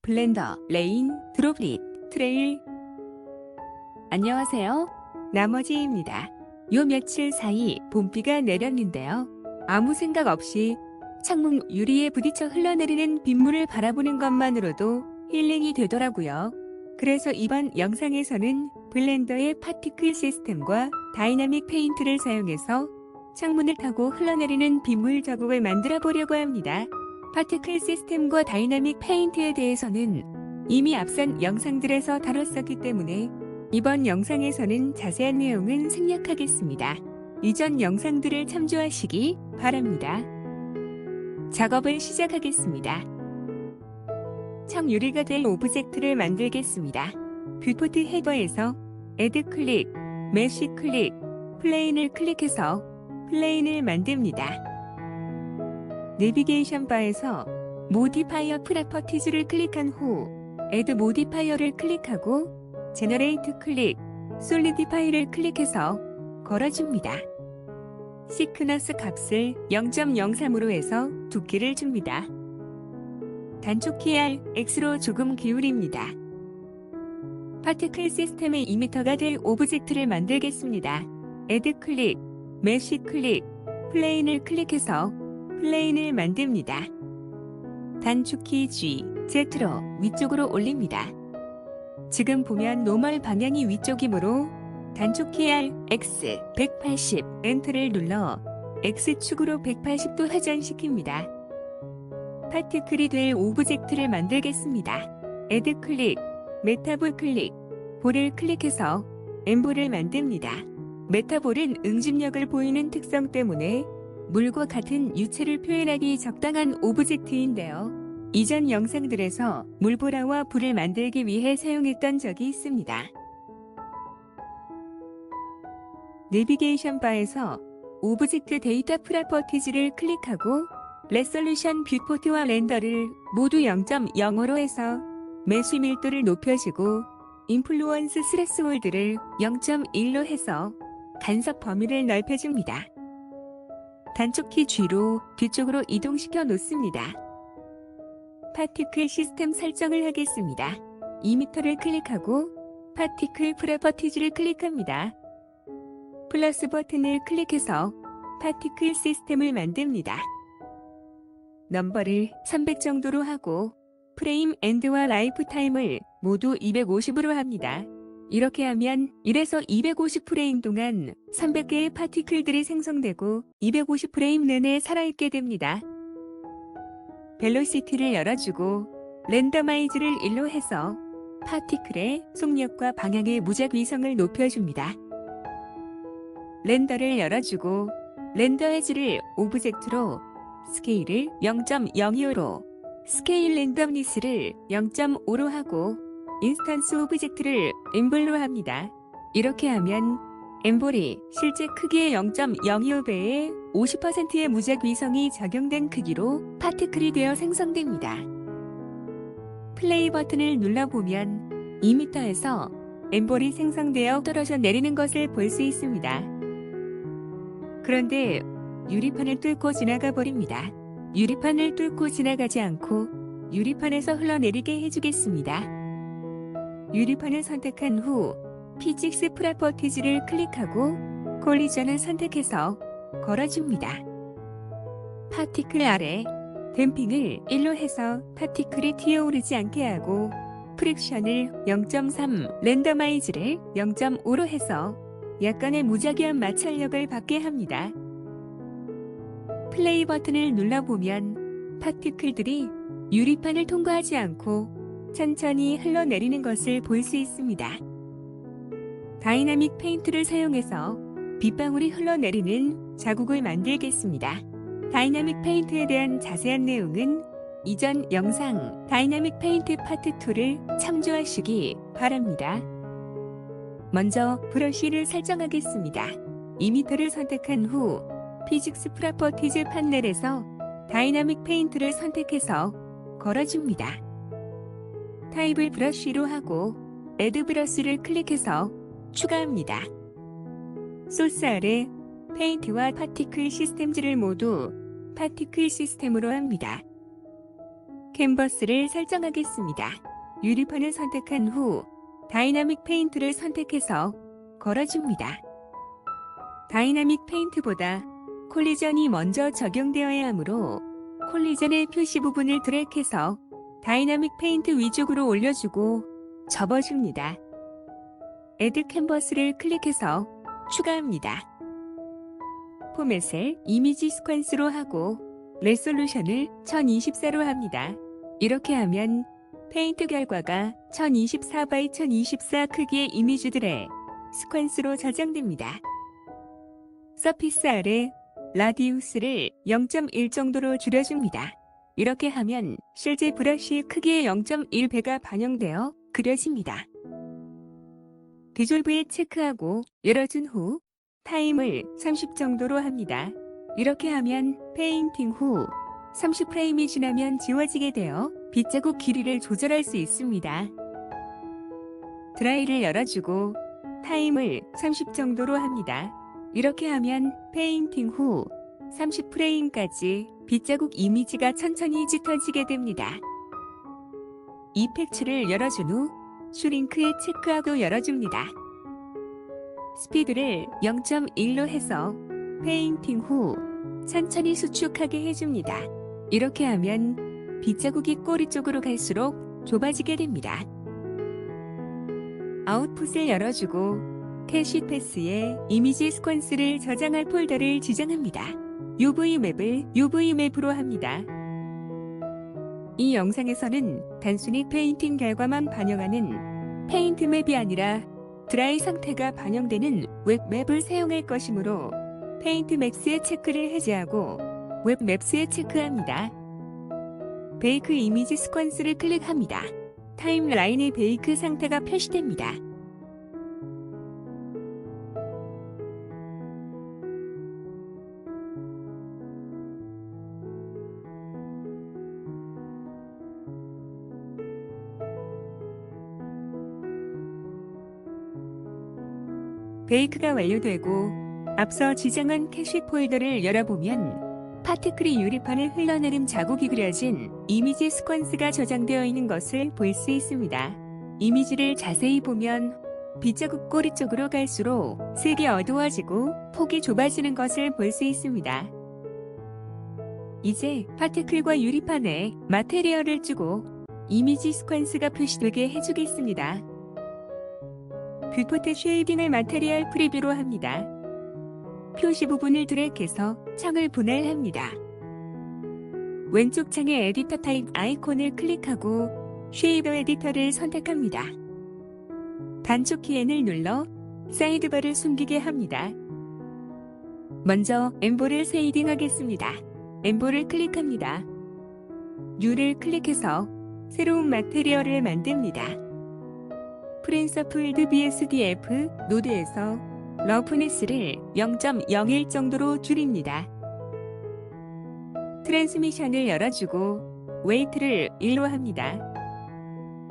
블렌더, 레인, 드롭릿, 트레일. 안녕하세요. 나머지입니다. 요 며칠 사이 봄비가 내렸는데요. 아무 생각 없이 창문 유리에 부딪혀 흘러내리는 빗물을 바라보는 것만으로도 힐링이 되더라고요. 그래서 이번 영상에서는 블렌더의 파티클 시스템과 다이나믹 페인트를 사용해서 창문을 타고 흘러내리는 빗물 자국을 만들어 보려고 합니다. 파티클 시스템과 다이나믹 페인트에 대해서는 이미 앞선 영상들에서 다뤘었기 때문에 이번 영상에서는 자세한 내용은 생략하겠습니다. 이전 영상들을 참조하시기 바랍니다. 작업을 시작하겠습니다. 청 유리가 될 오브젝트를 만들겠습니다. 뷰포트 헤더에서 Add 클릭, 메쉬 클릭, 플레인을 클릭해서 플레인을 만듭니다. 내비게이션 바에서 모디파이어 프로퍼티즈를 클릭한 후 Add 모디파이어를 클릭하고 제너레이트 클릭, 솔리디파이를 클릭해서 걸어줍니다. 시크너스 값을 0.03으로 해서 두께를 줍니다. 단축키 X로 조금 기울입니다. 파티클 시스템의 이미터가 될 오브젝트를 만들겠습니다. Add 클릭, 메쉬 클릭, 플레인을 클릭해서 플레인을 만듭니다. 단축키 G, Z로 위쪽으로 올립니다. 지금 보면 노멀 방향이 위쪽이므로 단축키 X 180 엔터를 눌러 X축으로 180도 회전시킵니다. 파티클이 될 오브젝트를 만들겠습니다. Add 클릭, 메타볼 클릭, 볼을 클릭해서 엠볼을 만듭니다. 메타볼은 응집력을 보이는 특성 때문에 물과 같은 유체를 표현하기 적당한 오브젝트인데요. 이전 영상들에서 물보라와 불을 만들기 위해 사용했던 적이 있습니다. 내비게이션 바에서 오브젝트 데이터 프로퍼티즈를 클릭하고 레솔루션 뷰포트와 렌더를 모두 0.05로 해서 메쉬 밀도를 높여주고 인플루언스 스레스홀드를 0.1로 해서 간섭 범위를 넓혀줍니다. 단축키 G로 뒤쪽으로 이동시켜 놓습니다. 파티클 시스템 설정을 하겠습니다. 이미터를 클릭하고 파티클 프로퍼티즈를 클릭합니다. 플러스 버튼을 클릭해서 파티클 시스템을 만듭니다. 넘버를 300 정도로 하고 프레임 엔드와 라이프 타임을 모두 250으로 합니다. 이렇게 하면 1에서 250 프레임 동안 300개의 파티클들이 생성되고 250 프레임 내내 살아있게 됩니다. 벨로시티를 열어주고 랜더마이즈를 1로 해서 파티클의 속력과 방향의 무작 위성을 높여줍니다. 렌더를 열어주고 렌더 헤즈를 오브젝트로 스케일을 0.02로 스케일 랜덤니스를 0.5로 하고 인스턴스 오브젝트를 엠볼로 합니다. 이렇게 하면 엠볼이 실제 크기의 0.025배의 50%의 무작 위성이 적용된 크기로 파티클이 되어 생성됩니다. 플레이 버튼을 눌러보면 2m에서 엠볼이 생성되어 떨어져 내리는 것을 볼 수 있습니다. 그런데 유리판을 뚫고 지나가 버립니다. 유리판을 뚫고 지나가지 않고 유리판에서 흘러내리게 해주겠습니다. 유리판을 선택한 후 피직스 프로퍼티즈를 클릭하고 콜리전을 선택해서 걸어줍니다. 파티클 아래 댐핑을 1로 해서 파티클이 튀어오르지 않게 하고 프릭션을 0.3, 랜더마이즈를 0.5로 해서 약간의 무작위한 마찰력을 받게 합니다. 플레이 버튼을 눌러보면 파티클들이 유리판을 통과하지 않고 천천히 흘러내리는 것을 볼 수 있습니다. 다이나믹 페인트를 사용해서 빗방울이 흘러내리는 자국을 만들겠습니다. 다이나믹 페인트에 대한 자세한 내용은 이전 영상 다이나믹 페인트 파트 2를 참조하시기 바랍니다. 먼저 브러쉬를 설정하겠습니다. 이미터를 선택한 후 피직스 프로퍼티즈 판넬에서 다이나믹 페인트를 선택해서 걸어줍니다. 타입을 브러쉬로 하고 Add 브러쉬를 클릭해서 추가합니다. 소스 아래 페인트와 파티클 시스템즈를 모두 파티클 시스템으로 합니다. 캔버스를 설정하겠습니다. 유리판을 선택한 후 다이나믹 페인트를 선택해서 걸어줍니다. 다이나믹 페인트보다 콜리전이 먼저 적용되어야 하므로 콜리전의 표시 부분을 드래그해서 다이나믹 페인트 위쪽으로 올려주고 접어줍니다. 애드 캔버스를 클릭해서 추가합니다. 포맷을 이미지 스퀀스로 하고 레솔루션을 1024로 합니다. 이렇게 하면 페인트 결과가 1024x1024 크기의 이미지들의 스퀀스로 저장됩니다. 서피스 아래 라디우스를 0.1 정도로 줄여줍니다. 이렇게 하면 실제 브러쉬 크기의 0.1배가 반영되어 그려집니다. 디졸브에 체크하고 열어준 후 타임을 30 정도로 합니다. 이렇게 하면 페인팅 후 30프레임이 지나면 지워지게 되어 빗자국 길이를 조절할 수 있습니다. 드라이를 열어주고 타임을 30 정도로 합니다. 이렇게 하면 페인팅 후 30프레임까지 빗자국 이미지가 천천히 짙어지게 됩니다. 이펙트를 열어준 후 슈링크에 체크하고 열어줍니다. 스피드를 0.1로 해서 페인팅 후 천천히 수축하게 해줍니다. 이렇게 하면 빗자국이 꼬리 쪽으로 갈수록 좁아지게 됩니다. 아웃풋을 열어주고 캐시 패스에 이미지 스퀀스를 저장할 폴더를 지정합니다. UV맵을 UV맵으로 합니다. 이 영상에서는 단순히 페인팅 결과만 반영하는 페인트맵이 아니라 드라이 상태가 반영되는 웹맵을 사용할 것이므로 페인트맥스의 체크를 해제하고 웹맵스에 체크합니다. 베이크 이미지 스퀀스를 클릭합니다. 타임라인의 베이크 상태가 표시됩니다. 베이크가 완료되고 앞서 지정한 캐시 폴더를 열어보면 파티클이 유리판에 흘러내림 자국이 그려진 이미지 스퀀스가 저장되어 있는 것을 볼 수 있습니다. 이미지를 자세히 보면 빗자국 꼬리 쪽으로 갈수록 색이 어두워지고 폭이 좁아지는 것을 볼 수 있습니다. 이제 파티클과 유리판에 마테리얼을 주고 이미지 스퀀스가 표시되게 해주겠습니다. 뷰포트 쉐이딩을 마테리얼 프리뷰로 합니다. 표시 부분을 드래그해서 창을 분할합니다. 왼쪽 창의 에디터 타입 아이콘을 클릭하고 쉐이더 에디터를 선택합니다. 단축 키 N을 눌러 사이드바를 숨기게 합니다. 먼저 엠보를 쉐이딩하겠습니다. 엠보를 클릭합니다. 뉴를 클릭해서 새로운 마테리얼을 만듭니다. 프린서플드 BSDF 노드에서 러프니스를 0.01 정도로 줄입니다. 트랜스미션을 열어주고 웨이트를 1로 합니다.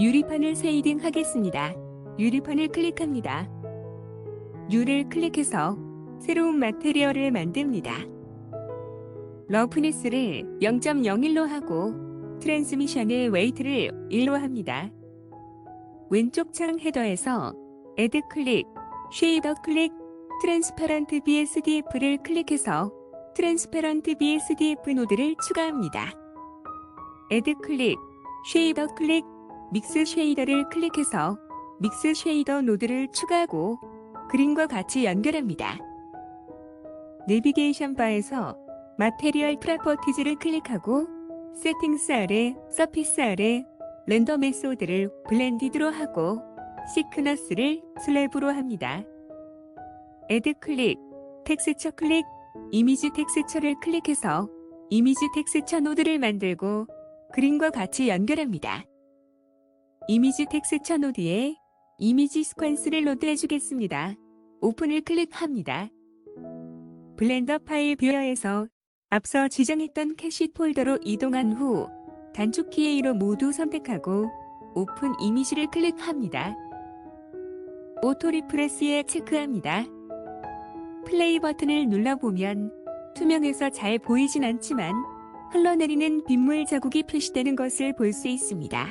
유리판을 쉐이딩 하겠습니다. 유리판을 클릭합니다. 뉴를 클릭해서 새로운 마테리얼을 만듭니다. 러프니스를 0.01로 하고 트랜스미션의 웨이트를 1로 합니다. 왼쪽 창 헤더에서 애드 클릭, 쉐이더 클릭, 트랜스퍼런트 BSDF를 클릭해서 트랜스퍼런트 BSDF 노드를 추가합니다. 애드 클릭, 쉐이더 클릭, 믹스 쉐이더를 클릭해서 믹스 쉐이더 노드를 추가하고 그림과 같이 연결합니다. 내비게이션 바에서 마테리얼 프로퍼티즈를 클릭하고 세팅스 아래, 서피스 아래 렌더 메소드를 블렌디드로 하고 시크너스를 슬랩으로 합니다. 애드 클릭, 텍스처 클릭, 이미지 텍스처를 클릭해서 이미지 텍스처 노드를 만들고 그림과 같이 연결합니다. 이미지 텍스처 노드에 이미지 스퀀스를 로드해 주겠습니다. 오픈을 클릭합니다. 블렌더 파일 뷰어에서 앞서 지정했던 캐시 폴더로 이동한 후 단축 키 A로 모두 선택하고 오픈 이미지를 클릭합니다. 오토 리프레시에 체크합니다. 플레이 버튼을 눌러보면 투명해서 잘 보이진 않지만 흘러내리는 빗물 자국이 표시되는 것을 볼 수 있습니다.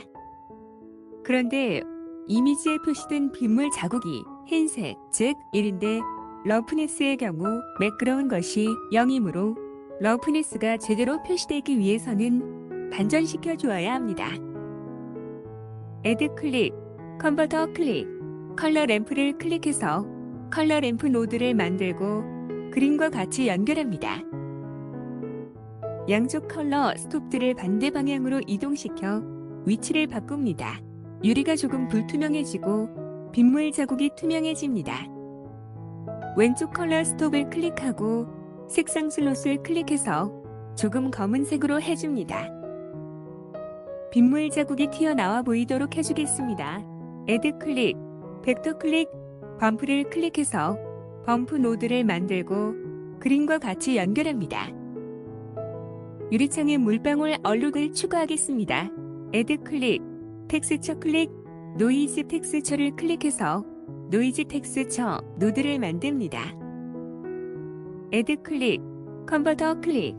그런데 이미지에 표시된 빗물 자국이 흰색, 즉 1인데 러프니스의 경우 매끄러운 것이 0이므로 러프니스가 제대로 표시되기 위해서는 반전시켜 주어야 합니다. Add 클릭, 컨버터 클릭, 컬러 램프를 클릭해서 컬러 램프 노드를 만들고 그림과 같이 연결합니다. 양쪽 컬러 스톱들을 반대 방향으로 이동시켜 위치를 바꿉니다. 유리가 조금 불투명해지고 빗물 자국이 투명해집니다. 왼쪽 컬러 스톱을 클릭하고 색상 슬롯을 클릭해서 조금 검은색으로 해줍니다. 빗물 자국이 튀어나와 보이도록 해주겠습니다. Add 클릭, 벡터 클릭, 범프를 클릭해서 범프 노드를 만들고 그림과 같이 연결합니다. 유리창에 물방울 얼룩을 추가하겠습니다. Add 클릭, 텍스처 클릭, 노이즈 텍스처를 클릭해서 노이즈 텍스처 노드를 만듭니다. Add 클릭, 컨버터 클릭,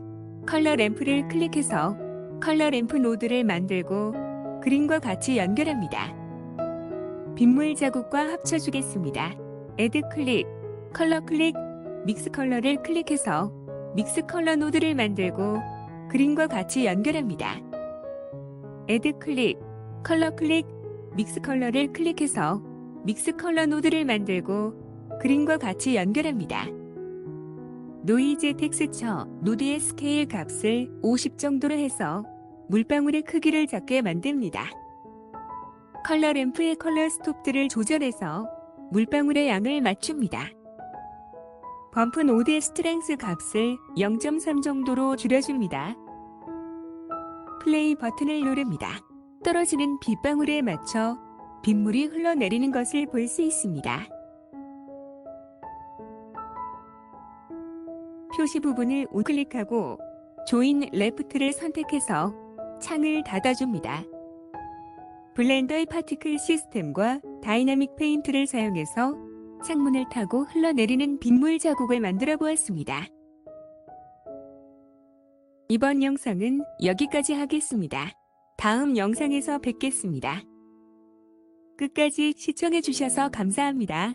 컬러 램프를 클릭해서 컬러 램프 노드를 만들고 그림과 같이 연결합니다. 빗물 자국과 합쳐주겠습니다. Add 클릭, 컬러 클릭, 믹스 컬러를 클릭해서 믹스 컬러 노드를 만들고 그림과 같이 연결합니다. Add 클릭, 컬러 클릭, 믹스 컬러를 클릭해서 믹스 컬러 노드를 만들고 그림과 같이 연결합니다. 노이즈 텍스처 노드의 스케일 값을 50 정도로 해서 물방울의 크기를 작게 만듭니다. 컬러 램프의 컬러 스톱들을 조절해서 물방울의 양을 맞춥니다. 범프 노드의 스트렝스 값을 0.3 정도로 줄여줍니다. 플레이 버튼을 누릅니다. 떨어지는 빗방울에 맞춰 빗물이 흘러내리는 것을 볼 수 있습니다. 표시 부분을 우클릭하고 조인 레프트를 선택해서 창을 닫아줍니다. 블렌더의 파티클 시스템과 다이나믹 페인트를 사용해서 창문을 타고 흘러내리는 빗물 자국을 만들어 보았습니다. 이번 영상은 여기까지 하겠습니다. 다음 영상에서 뵙겠습니다. 끝까지 시청해 주셔서 감사합니다.